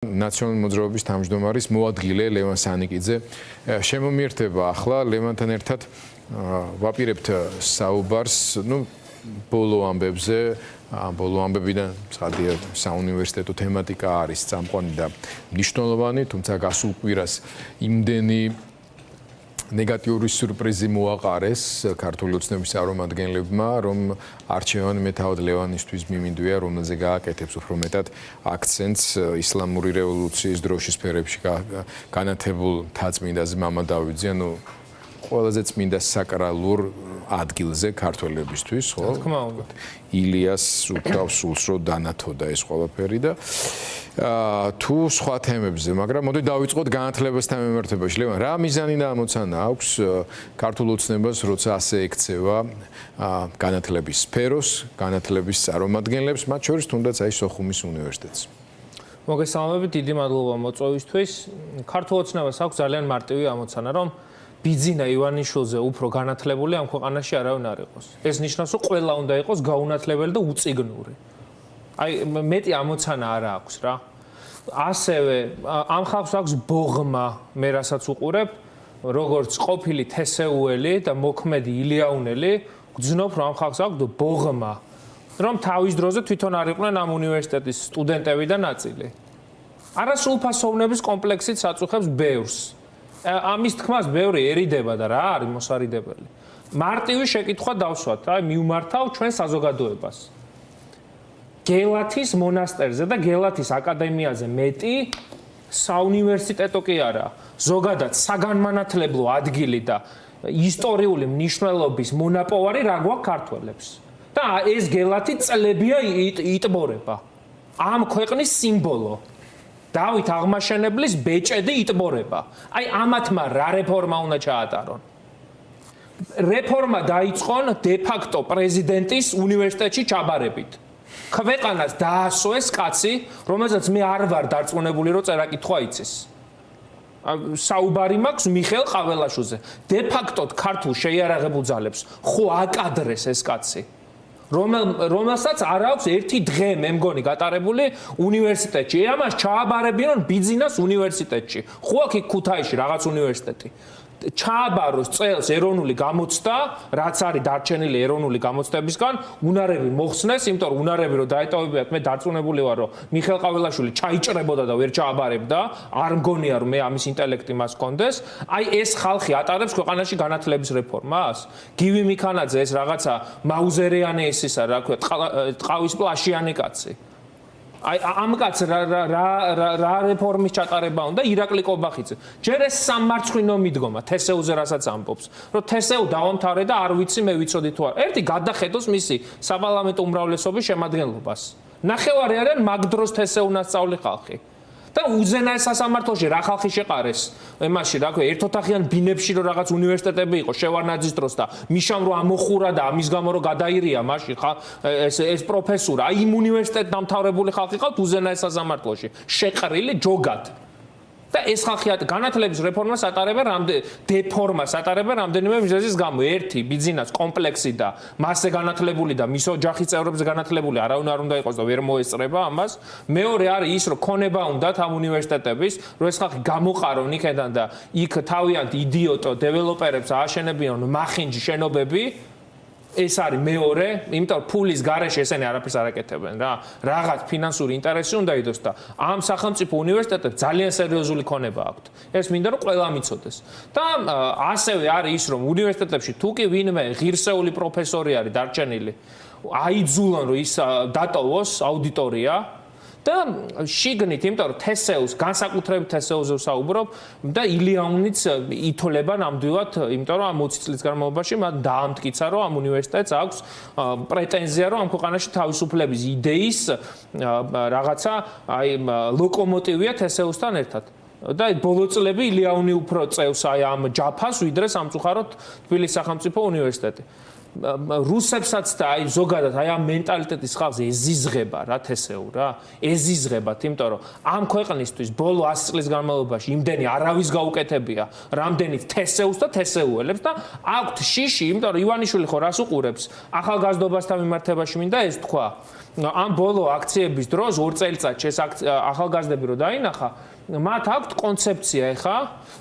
ნაციონალური მოძრაობის თავმჯდომარის მოადგილე ლევან სანიკიძე შემომიერთება ახლა ლევანთან ერთად ვაპირებთ საუბარს ბოლო ამბებზე ბოლო ამბებიდან ცხადია საუნივერსიტეტო თემატიკა არის წამყვანი და მნიშვნელოვანი თუმცა გასულ კვირას იმდენი ნეგატიური სურპრიზი მოაყარეს ქართული ოცნების წარმომადგენლებმა, რომ არჩევანი მეთავად ლევანისთვის მიმინდვია, რომელზე გააკეთებს უფრო მეტად აქცენტს ისლამური რევოლუციის დროშის სფერებში განათებულ მთაწმინდაზე მამა დავიძე, ყველაზე წმინდა საკრალურ ადგილზე ქართველებისთვის, ხო? თქმა უნდა. ილიას უკრავს სულს, რომ დანათოდა ეს ყველაფერი და თუ სხვა თემებზე, მაგრამ მოდი დავიწყოთ განათლებასთან მიმართებაში. ლევან, რა მიზანი და ამოცანა აქვს ქართულ ოცნებას, როცა ასე ექცევა განათლების სფეროს, განათლების წარმომადგენლებს, მათ შორის თუნდაც აი სოხუმის უნივერსიტეტს. მოგესალმებით, დიდი მადლობა მოწვევისთვის. ქართულ ოცნებას აქვს ძალიან მარტივი ამოცანა, რომ ბიძინა ივანიშვილზე უფრო განათლებული ამ ქვეყანაში არავინ არ იყოს. ეს ნიშნავს, რომ ყველა უნდა იყოს გაუნათლებელი და უწიგნური. აი მეტი ამოცანა არ აქვს რა. ასევე ამ ხალხს აქვს ბოღმა, მე რასაც უყურებ, როგორც ყოფილი თესეუელი და მოქმედი ილიაუნელი, გძნობ რომ ამ ხალხს აქვს ბოღმა, რომ თავის დროზე თვითონ არ იყვნენ ამ უნივერსიტეტის სტუდენტები და ნაწილი. არასრულფასოვნების კომპლექსით საწუხებს ბევრს. ამის თქმას ბევრიერიდება და რა არის მოსარიდებელი. მარტივი შეკითხვა დავსვათ, აი მივმართავ ჩვენ საზოგადოებას. გელათის მონასტერზე და გელათის აკადემიაზე მეტი საუნივერსიტეტო კი არა, ზოგადად საგანმანათლებლო ადგილი და ისტორიული მნიშვნელობის მონაპოვარი რა გვაქვს ქართველებს. და ეს გელათი წლებია იტბორება. ამ ქვეყნის სიმბოლო. დავით აღმაშენებლის ბეჭედი იტბორება. აი ამათმა რა რეფორმა უნდა ჩაატარონ. რეფორმა დაიწყონ დე-ფაქტო პრეზიდენტის უნივერსიტეტში ჩაბარებით. ქვეყანას დაასვეს კაცი, რომელსაც მე არ ვარ დარწმუნებული, რომ წერა-კითხვა იცის. საუბარი მაქვს მიხეილ ყაველაშვილზე. დე-ფაქტოდ ქართულ შეიარაღებულ ძალებს ხო აკადრეს ეს კაცი. რომელსაც არ აქვს ერთი დღე მე მგონი გატარებული უნივერსიტეტში. ამას ჩააბარებინონ ბიძინას უნივერსიტეტში. ხო აქ ქუთაისში რაღაც უნივერსიტეტი. ჩააბაროს წელს ეროვნული გამოცდა, რაც არის დარჩენილი ეროვნული გამოცდებისგან, უნარები მოხსნეს, იმიტომ რომ უნარები რომ დაეტოვებიათ, მე დარწმუნებული ვარ, რომ მიხეილ ყაველაშვილი ჩაიჭრებოდა და ვერ ჩააბარებდა, არ მგონია რომ მე ამის ინტელექტი მას ჰქონდეს. აი ეს ხალხი ატარებს ქვეყანაში განათლების რეფორმას? გივი მიქანაძე ეს რაღაცა მაუზერიანი ეს ისა, რა ქვია, ტყავის პლაშიანი კაცი. აი ამ კაცს რა რეფორმის ჩატარება უნდა ირაკლი კობახიძე. ჯერ ეს სამარცხვინო მიდგომა თესეუზე რასაც ამბობს, რომ თესეუ დავამთავრე და არ ვიცი მე ვიცოდი თუ არა. ერთი გადახედოს მისი საპარლამენტო უმრავლესობის შემადგენლობას. ნახევარი არიან მაგ დროს თესეუნას სწავლი ხალხი. და უზენაეს სასამართლოში რა ხალხი შეყარეს იმაში რა ქვია ერთოთახიან ბინებში რომ რაღაც უნივერსიტეტები იყო შევარნაძის დროს და მიშამ რო ამოხურა და ამის გამო რო გადაირია მაშინ ხა ეს პროფესორა აი იმ უნივერსიტეტ დამთავრებული ხალხი ყავთ უზენაეს სასამართლოში შეყრილი ჯოგად და ეს ხალხი განათლების რეფორმას ატარებენ დეფორმას ატარებენ რამდენიმე მიზეზის გამო ერთი ბიძინას კომპლექსი და მასზე განათლებული და მის ოჯახის წევრებზე განათლებული არავინ არ უნდა იყოს და ვერ მოესწრება ამას მეორე არის ის რომ ქონება უნდათ ამ უნივერსიტეტების რომ ეს ხალხი გამოყარონ იქიდან და იქ თავიანთ იდიოტო დეველოპერებს ააშენებიონ მახინჯი შენობები ეს არის მეორე, იმიტომ რომ ფულის გარეშე ესენი არაფერს არ აკეთებენ რა. რაღაც ფინანსური ინტერესი უნდა იყოს და ამ სახელმწიფო უნივერსიტეტებს ძალიან სერიოზული ქონება აქვთ. ეს მინდა რომ ყველა მიცოდეს. და ასევე არის ის რომ უნივერსიტეტებში თუ კი ვინმე ღირსეული პროფესორი არის დარჩენილი, აიძულონ რომ ის დატოვოს აუდიტორია და შიგნით, იმიტომ რომ თესეუს, განსაკუთრებით თესეუზე ვსაუბრობ და ილიაუნიც ითოლება ნამდვილად, იმიტომ რომ ამ 20 წლის განმავლობაში მათ დაამტკიცა, რომ ამ უნივერსიტეტს აქვს პრეტენზია, რომ ამ ქვეყანაში თავისუფლების იდეის რაღაცა აი ლოკომოტივია თესეუსთან ერთად. და ბოლო წლები ილიაუნი უფრო წევს აი ამ ჯაფას, ვიდრე სამწუხაროდ თბილისის სახელმწიფო უნივერსიტეტი. რუსებსაც და აი ზოგადად აი ამ მენტალიტეტის ხალხს ეზიზღება რა თესეუ რა ეზიზღებათ იმიტომ რომ ამ ქვეყნისთვის ბოლო 100 წლის განმავლობაში იმდენი არავის გაუკეთებია რამდენიც თესეუს და თესეუელებს და აქვთ შიში იმიტომ რომ ივანიშვილი ხო რას უყურებს ახალგაზრდობასთან მიმართებაში მინდა ეს თქვა ამ ბოლო აქციების დროს 2 წელიწადში ეს ახალგაზრდები რო დაინახა, მათ აქვთ კონცეფცია ეხა,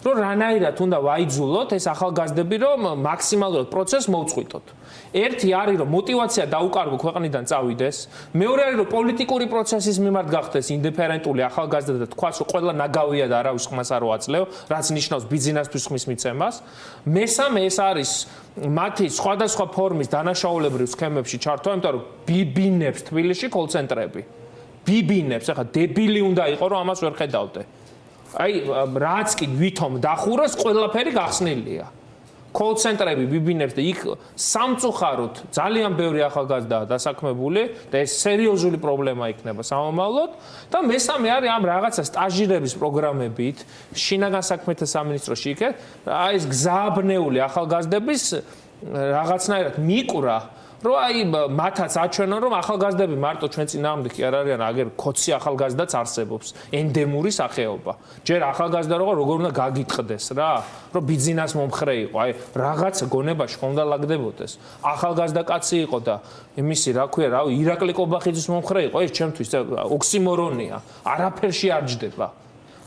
რომ რანაირად უნდა ვაიძულოთ ეს ახალგაზრდები, რომ მაქსიმალურად პროცესს მოვწყვიტოთ. ერთი არის, რომ мотиваცია დაუკარგო ქვეყნიდან წავიდეს, მეორე არის, რომ პოლიტიკური პროცესის მიმართ გახდეს ინდიფერენტული ახალგაზრდა და თქვას, რომ ყველა ნაგავია და არავის ხმას არ უაწლევ, რაც ნიშნავს ბიზნესთვის ხმის მიცემას. მესამე ეს არის მათი სხვადასხვა ფორმის დანაშაულებრივ სქემებში ჩართვა, იმიტომ რომ ბიბინებს თბილისში კოლ-ცენტრები. ბიბინებს, ახლა დებილი უნდა იყო, რომ ამას ვერ ხედავდე. აი, რაც კი ვითომ დახუროს, ყველაფერი გახსნილია. კოლ-ცენტრები ბიბინებს და იქ სამწუხაროდ ძალიან ბევრი ახალგაზრდაა დასაქმებული და ეს სერიოზული პრობლემა იქნება სამომავლოდ და მესამე არის ამ რაღაცა სტაჟირების პროგრამებით შინაგან საქმეთა სამინისტროში იქეთ აი ეს გზააბნეული ახალგაზრდების რაღაცნაირად მიკვრა რომ აი მათაც აჩვენონ რომ ახალგაზრდები მარტო ჩვენ წინააღმდეგ კი არ არიან აგერ ქოცი ახალგაზრდაც არსებობს ენდემური სახეობა ჯერ ახალგაზრდა როგორ უნდა გაგიტყდეს რა რომ ბიზნეს მომხრე იყო აი რაღაც გონებაში ხომ უნდა ლაგდებოდეს ახალგაზრდა კაცი იყო და იმისი რა ქვია რავი ირაკლი კობახიძის მომხრე იყო ეს ჩემთვის ოქსიმორონია არაფერში არ ჯდება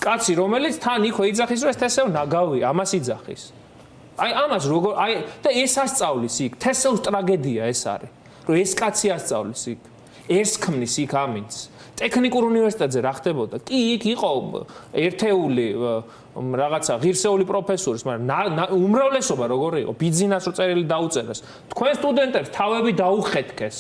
კაცი რომელიც თან იქვე იძახის რომ ეს თესევ ნაგავია ამას იძახის აი ამას როგორ აი და ეს ასწავლის იქ თესევს ტრაგედია ეს არის რომ ეს კაცი ასწავლის იქ ეს ქმნის იქ ამინს ტექნიკურ უნივერსიტეტზე რა ხდებოდა კი იქ იყო ერთეული რაღაცა ღირსეული პროფესორის მაგრამ უმრავლესობა როგორ იყო ბიზნეს რო წერილი დაუწერეს თქვენ სტუდენტებს თავები დაუხეთქეს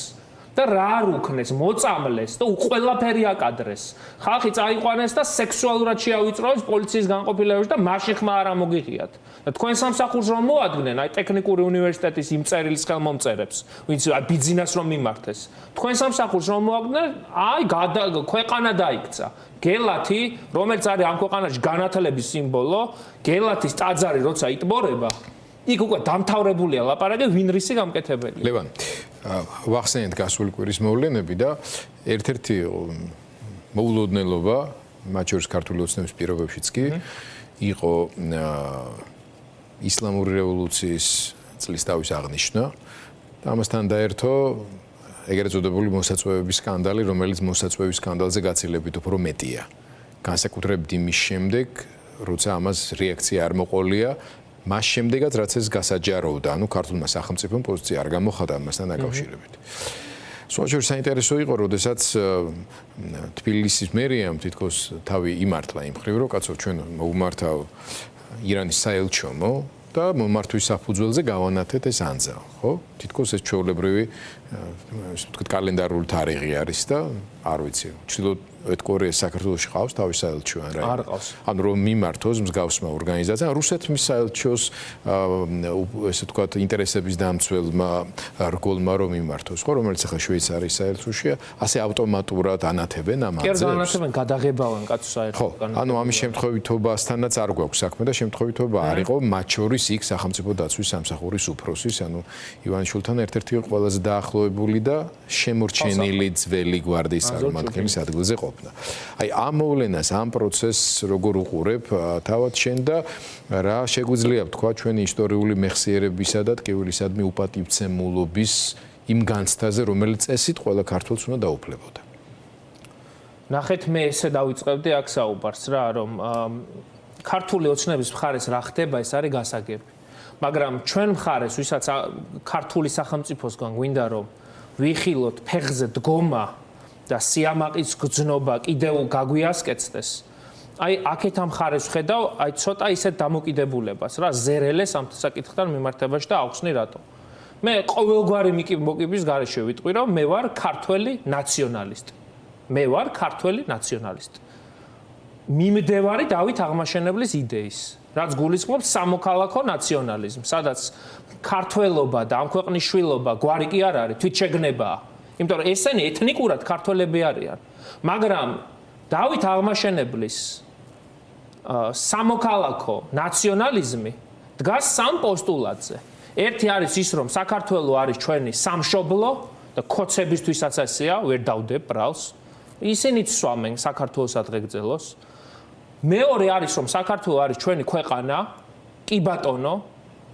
და რა არ უქნეს მოწამლეს და ყველაფერი აკადრეს ხალხი წაიყვანეს და სექსუალურად შეავიწროეს პოლიციის განყოფილებაში და მაშინ ხმა არ ამოგიღიათ და თქვენ სამსახურს რომ მოადგნენ აი ტექნიკური უნივერსიტეტის იმ წერილის ხელმომწერებს ვინც აი ბიზნეს რომ მიმართეს თქვენ სამსახურს რომ მოადგნენ აი ქვეყანა დაიქცა გელათი რომელიც არის ამ ქვეყანაში განათლების სიმბოლო გელათის ტაძარი როცა იტბორება იქ უკვე დამთავრებულია ლაპარაკი ვინ რისი გამკეთებელი ლევან ვახსენეთ გასული კვირის მოვლენები და ერთ-ერთი მოულოდნელობა მათ შორის ქართული ოცნების პირობებშიც კი იყო ისლამური რევოლუციის წლის დავის აღნიშვნა და ამასთან დაერთო ეგრეთ წოდებული მოსაწვევების სკანდალი რომელიც მოსაწვევის სკანდალზე გაცილებით უფრო მეტია განსაკუთრებით იმის შემდეგ როცა ამას რეაქცია არ მოყოლია მას შემდეგაც რაც ეს გასაჯაროვდა, ანუ ქართულმა სახელმწიფომ პოზიცია არ გამოხატა ამასთან დაკავშირებით. სულ საინტერესო იყო, როდესაც თბილისის მერიამ თითქოს თავი იმართლა იმ ხრივ, რომ კაცო ჩვენ მოვმართავ ირანის საელჩომო და მომართვის საფუძველზე გავანათეთ ეს ანძა, ხო? თითქოს ეს ჩვეულებრივი ასე ვთქვათ კალენდარული თარიღი არის და არ ვიცი, ჩრდილოეთ კორეის საქართველოში ყავს თავის საელჩო ან რა. არ ყავს. ანუ რომ მიმართოს მსგავსმა ორგანიზაციამ, რუსეთის საელჩოს ასე ვთქვათ ინტერესების დამცველმა რგოლმა რომ მიმართოს, ხო, რომელიც ახლა შვეიცარიის საელჩოშია, ასე ავტომატურად ანათებენ ამ ანძებს. კი, ანათებენ, გადაღებავენ კაცო საერთოდ. ხო, ანუ ამის შემთხვევითობასთანაც არ გვაქვს საქმე და შემთხვევითობა არ იყო მათ შორის იქ სახელმწიფო დაცვის სამსახურის უფროსის, ანუ ივანიშვილთან ერთ-ერთი ყველაზე დაახლოებული და შემორჩენილი ძველი გვარდიის წარმომადგენლის ადგილზე ყოფნა. აი ამ მოვლენას, ამ პროცესს როგორ უყურებ თავად შენ და რა შეგვიძლია ვთქვა ჩვენი ისტორიული მეხსიერებისა და ტკივილისადმი უპატივცემულობის იმ განცდაზე, რომელიც წესით ყველა ქართველს უნდა დაუფლებოდა. ნახეთ მე ესე დავიწყებდი აქ საუბარს რა, რომ ქართული ოცნების მხარეს რა ხდება, ეს არის გასაგები. მაგრამ ჩვენ მხარეს, ვისაც ქართული სახელმწიფოსგან გვინდა რომ ვიხილოთ ფეხზე დგომა და სიამაყის გრძნობა კიდევ გაგვიასკეცდეს. აი აქეთ ამ მხარეს ვხედავ, აი ცოტა ისეთ დამოკიდებულებას რა ზერელეს ამ საკითხთან მიმართებაში და აუხსნი რატო. მე ყოველგვარი მოკიბის გარეშე ვიტყვი რომ მე ვარ ქართველი ნაციონალისტი. მე ვარ ქართველი ნაციონალისტი. მიმდევარი დავით აღმაშენებლის იდეის, რაც გულისხმობს სამოქალაქო ნაციონალიზმს, სადაც ქართველობა და ამ ქვეყნის შვილობა გვარი კი არ არის, თვითშეგნებაა. იმიტომ რომ ესენი ეთნიკურად ქართველები არიან. მაგრამ დავით აღმაშენებლის სამოქალაქო ნაციონალიზმი დგას სამ პოსტულატზე. ერთი არის ის, რომ საქართველო არის ჩვენი სამშობლო და ქოცებისთვისაც ესეა, ვერ დავდებ ბრალს. ისინიც სვამენ საქართველოს ადღეგრძელოს. მეორე არის რომ საქართველო არის ჩვენი ქვეყანა, კი ბატონო,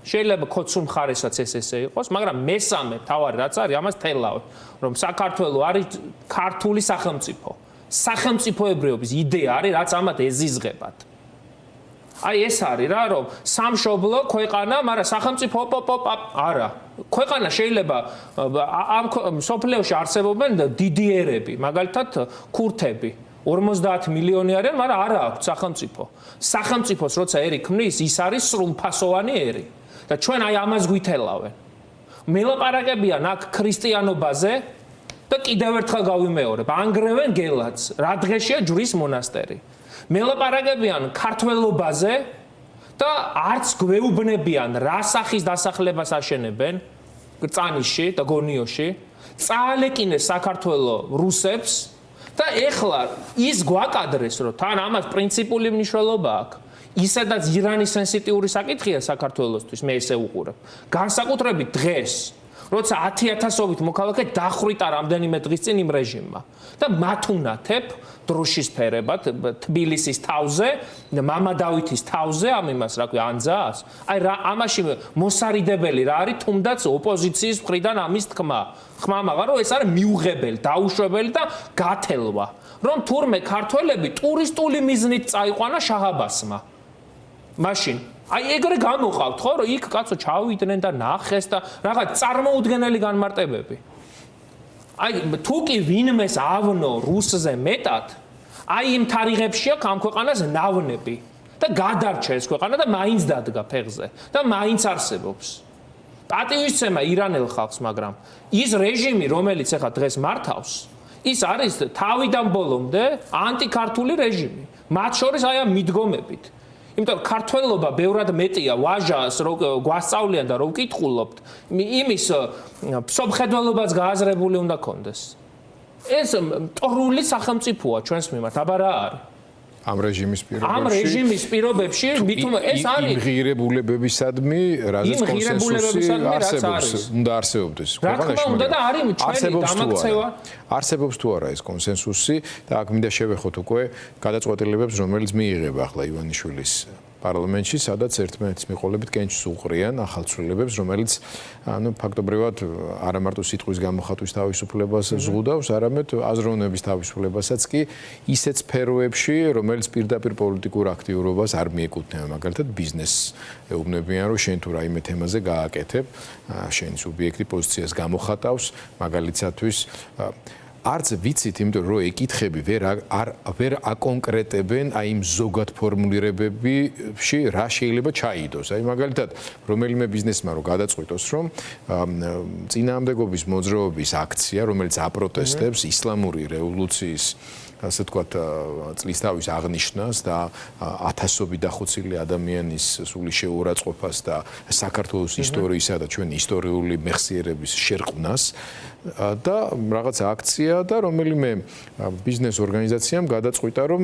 შეიძლება ქოცურ მხარესაც ესე იყოს, მაგრამ მესამე თავარი რაც არის, ამას თელავე, რომ საქართველოს არის ქართული სახელმწიფო. სახელმწიფოებრიობის იდეა არის, რაც ამათ ეზიზღებათ. აი ეს არის რა, რომ სამშობლო ქვეყანა, მაგრამ სახელმწიფო არა. ქვეყანა შეიძლება ამ სოფლიოში არსებობენ დიდიერები, მაგალითად ქურთები. 50 მილიონი არიან, მაგრამ არა აქვს სახელმწიფო. სახელმწიფოს როცა ერი ქმნის, ის არის სრულფასოვანი ერი. და ჩვენ აი ამას გვითელავენ. მელაპარაკებიან აქ ქრისტიანობაზე და კიდევ ერთხელ გავიმეორებ, ანგრევენ გელათს, რა დღეშია ჯვრის მონასტერი. მელაპარაკებიან ქართველობაზე და არც გვეუბნებიან რა სახის დასახლებას აშენებენ წანიშში და გონიოში. წაალეკინეს საქართველოს რუსებს და ეხლა ის გვაკადრეს, რომ თან ამას პრინციპული მნიშვნელობა აქვს. ისედაც ირანის სენსიტიური საკითხია საქართველოსთვის, მე ესე უყურებ. განსაკუთრებით დღეს, როცა 10,000-ობით მოქალაქე დახვრიტა რამდენიმე დღის წინ იმ რეჟიმმა და მათ უნათებ დროშის ფერებად თბილისის თავზე, მამა დავითის თავზე, ამ იმას რა ქვია, ანძას. აი რა ამაში მოსარიდებელი რა არის თუნდაც ოპოზიციის მხრიდან ამის თქმა. ხმა მაგა რომ ეს არის მიუღებელი, დაუშვებელი და გათელვა, რომ თურმე ქართველები ტურისტული მიზნით წაიყვანა შაჰ-აბასმა. მაშინ აი ეგრე გამოყავთ ხო, რომ იქ კაცო ჩავიდნენ და ნახეს და რაღაც წარმოუდგენელი განმარტებები. აი თუ კი ვინმეს ავნო რუსზე მეტად, აი იმ თარიღებში აქვს ამ ქვეყანას ნავნები და გადარჩა ეს ქვეყანა და მაინც დადგა ფეხზე და მაინც არსებობს. პატივისცემა ირანელ ხალხს, მაგრამ ის რეჟიმი, რომელიც ახლა დღეს მართავს, ის არის თავიდან ბოლომდე ანტიქართული რეჟიმი. მათ შორის აი ამ მიდგომებით. იმიტომ ქართველობა ბევრად მეტია ვაჟას რო გვასწავლიან და რო ვკითხულობთ, იმის მსოფლმხედველობაც გააზრებული უნდა კონდეს. ეს მტრული სახელმწიფოა ჩვენს მიმართ, აბა რა არის? ამ რეჟიმის პირობებში. ამ რეჟიმის პირობებში, მithum ეს არის იმ ღირებულებებისადმი, რაზეც კონსენსუსი არსებობს, უნდა არსებობდეს. რა თქმა უნდა და არის ჩვენი დამაქცევა. არსებობს თუ არა ეს კონსენსუსი და აქ მინდა შევეხოთ უკვე გადაწყვეტილებებს, რომელიც მიიღება ახლა ივანიშვილის პარლამენტში, სადაც ერთმანეთის მიყოლებით კენჭს უყრიან ახალცვლილებებს, რომელიც ანუ ფაქტობრივად არა მარტო სიტყვის გამოხატვის თავისუფლებას ზღუდავს, არამედ აზროვნების თავისუფლებასაც კი ისეთ სფეროებში, რომელიც პირდაპირ პოლიტიკურ აქტიურობას არ მიეკუთვნება, მაგალითად ბიზნესს ეუბნებიან, რომ შენ თუ რაიმე თემაზე გააკეთებ, შენი სუბიექტი პოზიციას გამოხატავს, მაგალითადთვის არც ვიცით, იმიტომ რომ ეკითხები ვერ აკონკრეტებენ აი იმ ზოგად ფორმულირებებში რა შეიძლება ჩაიდოს. აი მაგალითად, რომელიმე ბიზნესმა რო გადაწყვიტოს, რომ წინააღმდეგობის მოძრაობის აქცია, რომელიც აპროტესტებს ისლამური რევოლუციის ასე ვთქვათ, წლისთავის აღნიშვნას და ათასობით დახოცილი ადამიანის სული შეურაცხყოფას და საქართველოს ისტორიისა და ჩვენი ისტორიული მეხსიერების შერყვნას და რაღაც აქცია და რომელიმე ბიზნეს ორგანიზაციამ გადაწყვიტა, რომ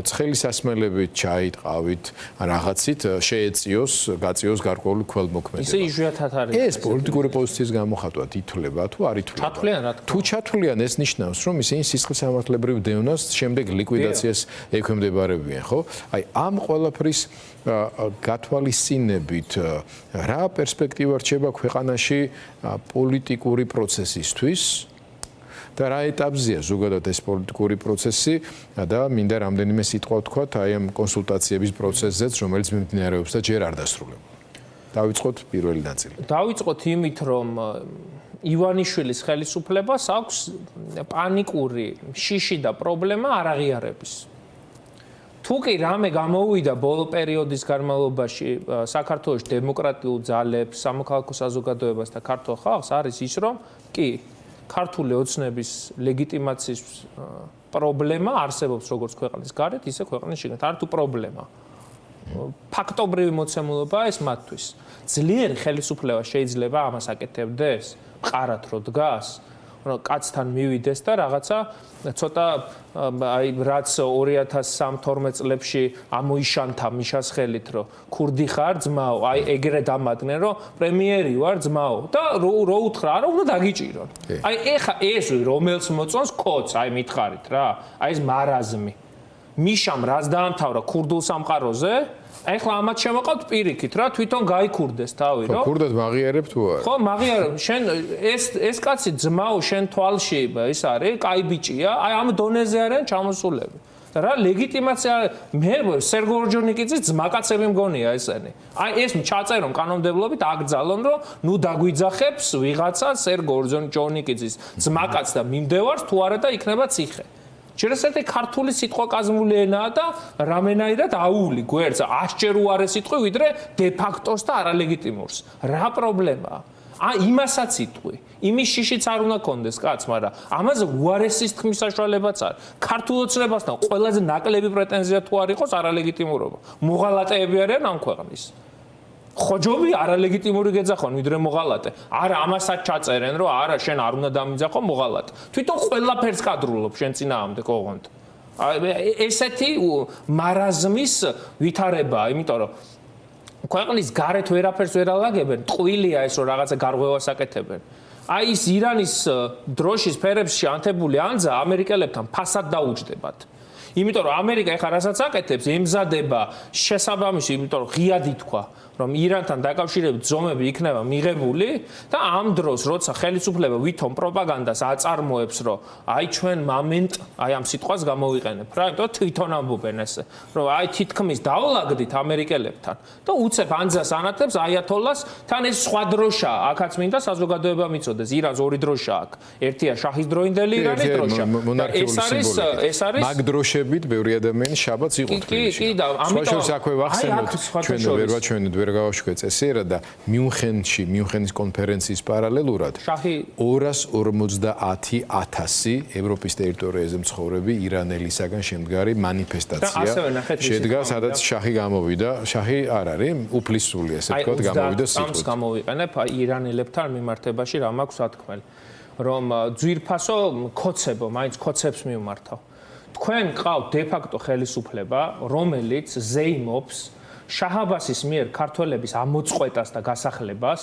ცხელი სასმელებით ჩაიტყავით, რაღაცით შეეწიოს, გაწიოს გარკვეული ქველმოქმედება. ისე იშვიათად არის. ეს პოლიტიკური პოზიციის გამოხატვა ითვლება თუ არ ითვლება? ჩათვლიან რა თქმა უნდა. თუ ჩათვლიან, ეს ნიშნავს, რომ ისინი სისხლისამართლებრივ დევნას შემდეგ ლიკვიდაციას ექვემდებარებიან, ხო? აი ამ ყველაფრის გათვალისწინებით რა პერსპექტივა რჩება ქვეყანაში პოლიტიკური პროცესისთვის და რა ეტაპზეა ზოგადად ეს პოლიტიკური პროცესი და მინდა რამდენიმე სიტყვა ვთქვათ აი ამ კონსულტაციების პროცესზეც, რომელიც მიმდინარეობს და ჯერ არ დასრულებულა. დავიწყოთ პირველი ნაწილი. დავიწყოთ იმით, რომ ივანიშვილის ხელისუფლებას აქვს პანიკური შიში და პრობლემა არ აღიარების. თუ კი რამე გამოუვიდა ბოლო პერიოდის განმავლობაში საქართველოს დემოკრატიულ ძალებს, სამოქალაქო საზოგადოებას და ქართულ ხალხს არის ის, რომ კი ქართული ოცნების ლეგიტიმაციის პრობლემა არსებობს როგორც ქვეყნის გარეთ, ისე ქვეყნის შიგნით. არ თუ პრობლემა. ფაქტობრივი მოცემულობაა ეს მათთვის. ძლიერი ხელისუფლება შეიძლება ამას აკეთებდეს? მყარად რო დგას? კაცთან მივიდეს და რაღაცა ცოტა აი რაც 2013-12 წლებში ამოიშანთა მიშას ხელით, რომ ქურდი ხარ ძმაო, აი ეგრე დამადგნენ, რომ პრემიერი ვარ ძმაო და რო უთხრა, არა უნდა დაგიჭირონ. აი ეხა ეს რომელს მოწონს კოც, აი მითხარით რა, აი ეს მარაზმი. მიშამ რაც დაამთავრა ქურდულ სამყაროზე, ეხლა ამათ შემოყავთ პირიქით რა, თვითონ გაიქურდეს თავი, ხო, ქურდად მაღიარებ თუ არა? ხო, მაგიარებ, შენ ეს კაცი ძმაო შენ თვალში ის არის, კაი ბიჭია, აი ამ დონეზე არიან ჩამოსულები. და რა ლეგიტიმაცია მე სერგო ორჯონიკიძის ძმაკაცები მგონია ესენი. აი ეს ჩაწერონ კანონმდებლობით აკრძალონ, რომ ნუ დაგვიძახებს ვიღაცა სერგო ორჯონიკიძის ძმაკაც და მიმდევარს თუ არა და იქნება ციხე. შეიძლება ქართული სიტყვა კაზმული ენაა და რამენაირად აული გვერდს 100 ჯერ უარე სიტყვი ვიდრე დე ფაქტოს და არალეგიტიმურს. რა პრობლემაა? იმასაც იტყვი. იმის შიშიც არ უნდა კონდეს კაც, მაგრამ ამაზე უარესის თქმის საშუალებაც არ. ქართულ ოცნებასთან ყველაზე ნაკლები პრეტენზია თუ არ იყოს არალეგიტიმურობა. მოღალატეები არიან ამ ქვეყნის. ხოჯობი არალეგიტიმური გეძახონ ვიდრე მოღალატე. არა, ამასაც ჩაწერენ, რომ არა, შენ არ უნდა დამიძახო მოღალატე. თვითონ ყველაფერს კადრულობ შენ წინააღმდეგ ოღონდ. ესეთი მარაზმის ვითარებაა, იმიტომ რომ ქვეყნის გარეთ ვერაფერს ვერ ალაგებენ, ტყუილია ეს რომ რაღაცა გარღვევას აკეთებენ. აი ის ირანის დროშის ფერებში ანთებული ანძა ამერიკელებთან ფასად დაუჯდებათ. იმიტომ რომ ამერიკა ეხლა რასაც აკეთებს, ემზადება შესაბამისი, იმიტომ რომ ღიად ითქვა, რომ ირანთან დაკავშირებით ზომები იქნება მიღებული და ამ დროს როცა ხელისუფლება ვითომ პროპაგანდას აწარმოებს, რომ აი ჩვენ მომენტ აი ამ სიტყვას გამოვიყენებ რა, იმიტომ თვითონ ამბობენ ესე, რომ აი თითქმის დავლაგდით ამერიკელებთან და უცებ ანძას ანათებს აიათოლას თან ეს სხვა დროშა, აქაც მინდა საზოგადოება მიცოდეს, ირანს ორი დროშა აქვს. ერთია შაჰის დროინდელი ირანის დროშა. ეს არის მაგ დროშებით ბევრი ადამიანი შაბათს იყო თბილისში. კი და ამიტომ აქვე ვახსენოთ ჩვენ ვერ ვაჩვენეთ ვერ გავაშვეთ წესიერად და მიუნხენის კონფერენციის პარალელურად 250,000 ევროპის ტერიტორიაზე მცხოვრები ირანელისაგან შემდგარი მანიფესტაცია შედგა, სადაც შაჰი გამოვიდა. შაჰი არ არის, უფლისწული ესე ვთქვათ, გამოვიდა სიტყვით. აი გამოვიყენებ ირანელებთან მიმართებაში რა მაქვს სათქმელი, რომ ძვირფასო ქოცებო, მაინც ქოცებს მიმართავ. თქვენ ყავთ დე-ფაქტო ხელისუფლება, რომელიც ზეიმობს შაჰ-აბასის მიერ ქართველების ამოწყვეტას და გასახლებას,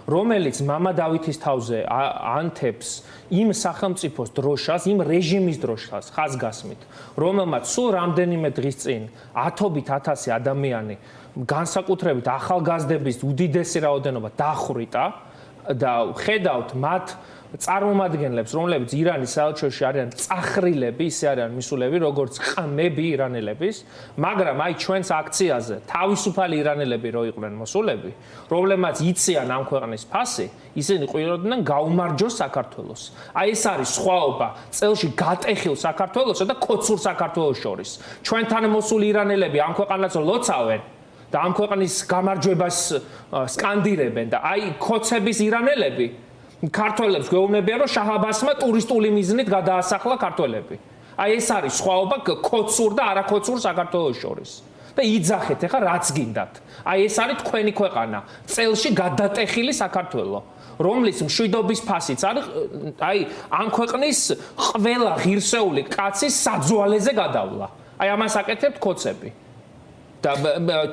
რომელიც მამა დავითის თავზე ანთებს იმ სახელმწიფოს დროშას, იმ რეჟიმის დროშას, ხაზგასმით, რომელმაც სულ რამდენიმე დღის წინ ათობით ათასი ადამიანი განსაკუთრებით ახალგაზრდების უდიდესი რაოდენობა დახვრიტა და ხედავთ მათ წარმომადგენლებს, რომლებიც ირანის საელჩოში არიან წახრილები, ისე არიან მისულები, როგორც ყმები ირანელების, მაგრამ აი ჩვენს აქციაზე თავისუფალი ირანელები რო იყვნენ მოსულები, რომლებმაც იციან ამ ქვეყნის ფასი, ისინი ყვიროდნენ გაუმარჯოს საქართველოს. აი ეს არის სხვაობა წელში გატეხილ საქართველოსა და ქოცურ საქართველოს შორის. ჩვენთან მოსული ირანელები ამ ქვეყანას ლოცავენ და ამ ქვეყნის გამარჯვებას სკანდირებენ და აი ქოცების ირანელები ქართველებს გვეუბნებიან, რომ შაჰ-აბასმა ტურისტული მიზნით გადაასახლა ქართველები. აი ეს არის სხვაობა ქოცურ და არაქოცურ საქართველოს შორის. და იძახეთ ახლა რაც გინდათ. აი ეს არის თქვენი ქვეყანა, წელში გადატეხილი საქართველო, რომლის მშვიდობის ფასიც არის აი ამ ქვეყნის ყველა ღირსეული კაცის საძვალეზე გადავლა. აი ამას აკეთებთ ქოცები. და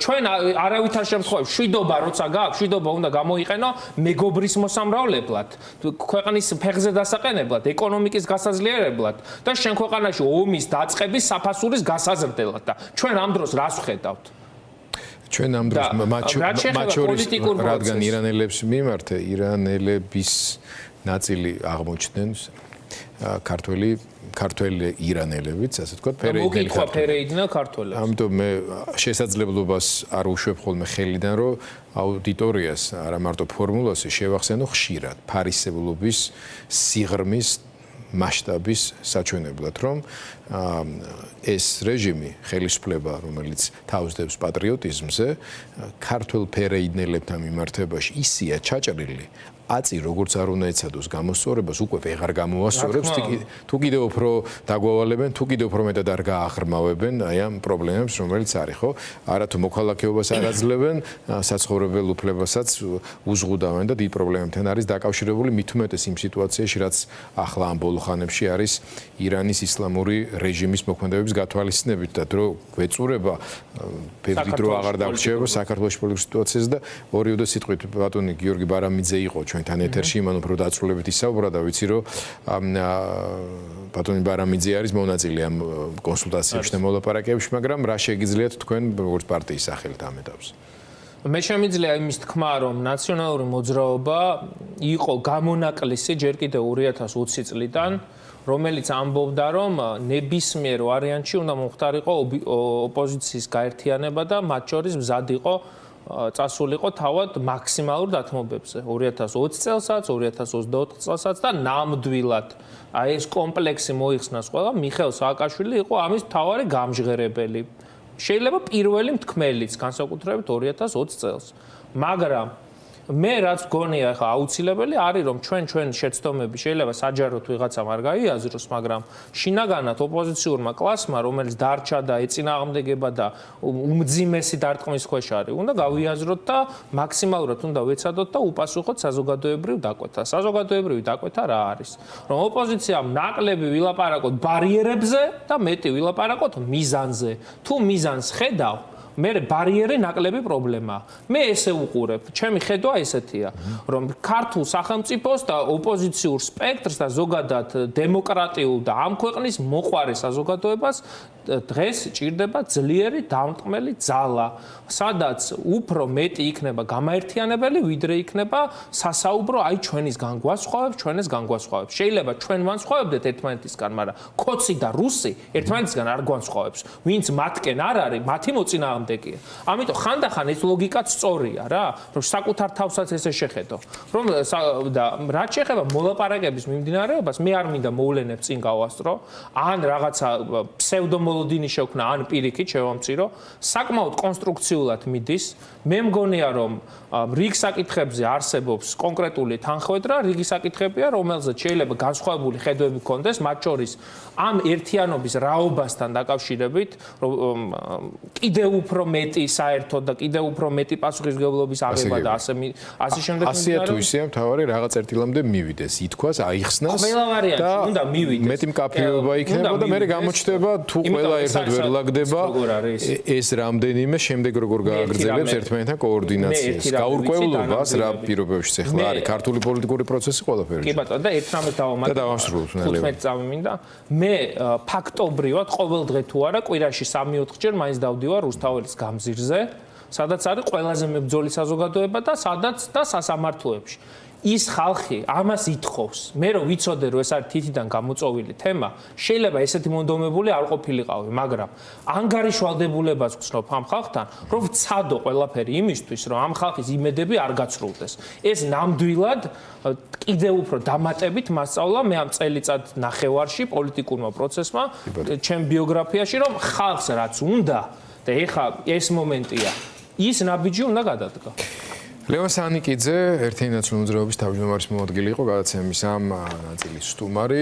ჩვენ არავითარ შემთხვევაში შვიდობა როცა გააქვს, შვიდობა უნდა გამოიყენო მეგობრის მოსამრავლებლად, ქვეყნის ფეხზე დასაყენებლად, ეკონომიკის გასაძლიერებლად და შენ ქვეყანაში ომის დაწყების საფასურის გასაზრდელად და ჩვენ ამ დროს რას ვხედავთ? ჩვენ ამ დროს მათ შორის რადგან ირანელებს მიმართ, ირანელების ნაწილი აღმოჩნდნენ ქართველი ირანელებიც, ასე ვთქვათ, ფერეიდნელ ქართველებს. ამიტომ მე შესაძლებლობას არ უშვებ ხოლმე ხელიდან, რომ აუდიტორიას არა მარტო ფორმულაზე შევახსენო ხშირად ფარისევლობის სიღრმის მასშტაბის საჩვენებლად, რომ ეს რეჟიმი, ხელისუფლება, რომელიც თავსდებს პატრიოტიზმზე, ქართველ ფერეიდნელებთან მიმართებაში ისეა ჩაჭრილი, აწი როგორც არ უნდა ეცადოს გამოსწორებას, უკვე ვეღარ გამოასწორებს, თუ კიდევ უფრო დაგვავალებენ, თუ კიდევ უფრო მეტად არ გააღრმავებენ აი ამ პრობლემებს, რომელიც არის, ხო? არათუ მოქალაქეობას არ აძლევენ, საცხოვრებელ უფლებასაც უზღუდავენ და დიდ პრობლემებთან არის დაკავშირებული, მით უმეტეს იმ სიტუაციაში, რაც ახლა ამ ბოლო ხანებში არის ირანის ისლამური რეჟიმის მოქმედებების გათვალისწინებით და დრო გვეწურება, ბევრი დრო აღარ დაგრჩება საქართველოს პოლიტიკურ სიტუაციაზე და ორიოდე სიტყვით ბატონი გიორგი ბარამიძე იყო ჩვენთან ეთერში, მან უფრო დაწვრილებით ისაუბრა და ვიცი რომ ბატონი ბარამიძე არის მონაწილე ამ კონსულტაციებში და მოლაპარაკებებში, მაგრამ რა შეგიძლიათ თქვენ როგორც პარტიის სახელით ამ ეტაპზე? მე შემიძლია იმის თქმა, რომ ნაციონალური მოძრაობა იყო გამონაკლისი ჯერ კიდევ 2020 წლიდან, რომელიც ამბობდა, რომ ნებისმიერ ვარიანტში უნდა მომხდარიყო ოპოზიციის გაერთიანება და მათ შორის მზად იყო წასულიყო თავად მაქსიმალურ დათმობებზე 2020 წელსაც, 2024 წელსაც და ნამდვილად აი ეს კომპლექსი მოიხსნას ყველა. მიხეილ სააკაშვილი იყო ამის მთავარი გამჟღერებელი. შეიძლება პირველი მთქმელიც განსაკუთრებით 2020 წელს. მაგრამ მე რაც გონია ხა აუცილებელი არის რომ ჩვენ შეცდომები შეიძლება საჯაროდ ვიღაცამ არ გაიაზროს, მაგრამ შინაგანად ოპოზიციურმა კლასმა, რომელიც დარჩა და ეწინააღმდეგება და უმძიმესი დარტყმის ქვეშ არის, უნდა გავიაზროთ და მაქსიმალურად უნდა ვეცადოთ და უპასუხოთ საზოგადოებრივ დაკვეთას. საზოგადოებრივი დაკვეთა რა არის? რომ ოპოზიციამ ნაკლები ვილაპარაკოთ ბარიერებზე და მეტი ვილაპარაკოთ მიზანზე. თუ მიზანს ხედავ, მე ბარიერი ნაკლები პრობლემაა. მე ესე უყურებ, ჩემი ხედვა ესეთია, რომ ქართულ სახელმწიფოს და ოპოზიციურ სპექტრს და ზოგადად დემოკრატიულ და ამ ქვეყნის მოყვარე საზოგადოებას დღეს ჭირდება ძლიერი დამტყმელი ძალა, სადაც უფრო მეტი იქნება გამაერთიანებელი, ვიდრე იქნება სასაუბრო აი ჩვენის განგვასხვავებს, ჩვენეს განგვასხვავებს. შეიძლება ჩვენ ვანსხვავებდეთ ერთმანეთისგან, მაგრამ ქოცი და რუსი ერთმანეთისგან არ განსხვავებს. ვინც მათკენ არ არის, მათი მოწინააღმდეგეა. ამიტომ ხანდახან ეს ლოგიკაც სწორია რა, რომ საკუთარ თავსაც ესე შეხედო. რომ და რაც შეეხება მოლაპარაკების მიმდინარეობას, მე არ მინდა მოვლენებ წინ გავასწრო, ან რაღაცა ფსევდომოლოდინი შექმნა, ან პირიქით შევამწირო, საკმაოდ კონსტრუქციულად მიდის. მე მგონია, რომ რიგ საკითხებზე არსებობს კონკრეტული თანხმედრა, რიგი საკითხებია, რომელზეც შეიძლება განსხვავებული ხედვები გქონდეს, მათ შორის ამ ერთიანობის რაობასთან დაკავშირებით, რომ კიდევ უფრო მეტი საერთოდ და კიდევ უფრო მეტი პასუხისმგებლობის აღება და ასე შემდეგ. ასეა თუ ისეა, მთავარი რაღაც ერთილამდე მივიდეს, ითქვას, აიხსნას ყველა ვარიანტი უნდა მივიდეს. მეტი მკაფიობა იქნება და მე გამოჩნდება თუ ყველა ერთად ვერ ლაგდება, ეს რამდენიმე შემდეგ როგორ გააგრძელებს ერთმანეთთან კოორდინაციას, გაურკვევლობას რა პირობებში ახლა არის ქართული პოლიტიკური პროცესი ყველაფერი. კი ბატონო, და ერთ რამეს დავამსრულოთ ნელა. 15 წამი მინდა. მე ფაქტობრივად ყოველ დღე თუ არა, კვირაში 3-4 ჯერ მაინც დავდივარ რუსთაველის გამზირზე, სადაც არის ყველაზე მებრძოლი საზოგადოება და სადაც და სასამართლოებში. ის ხალხი ამას ითხოვს. მე რომ ვიცოდე რომ ეს არის თითიდან გამოწოვილი თემა, შეიძლება ესეთი მონდომებული არ ყოფილიყავი, მაგრამ ანგარიშვალდებულებას ვცნობ ამ ხალხთან, რომ ვცადო ყველაფერი იმისთვის, რომ ამ ხალხის იმედები არ გაცრულდეს. ეს ნამდვილად კიდევ უფრო დამატებით მასწავლა მე ამ წელიწად ნახევარში პოლიტიკურმა პროცესმა, ჩემ ბიოგრაფიაში, რომ ხალხს რაც უნდა და ეხა ეს მომენტია, ის ნაბიჯი უნდა გადადგა. ლევან სანიკიძე, ერთიანი ნაციონალური მოძრაობის თავმჯდომარის მოადგილე იყო, გადაცემის ამ ნაწილის სტუმარი.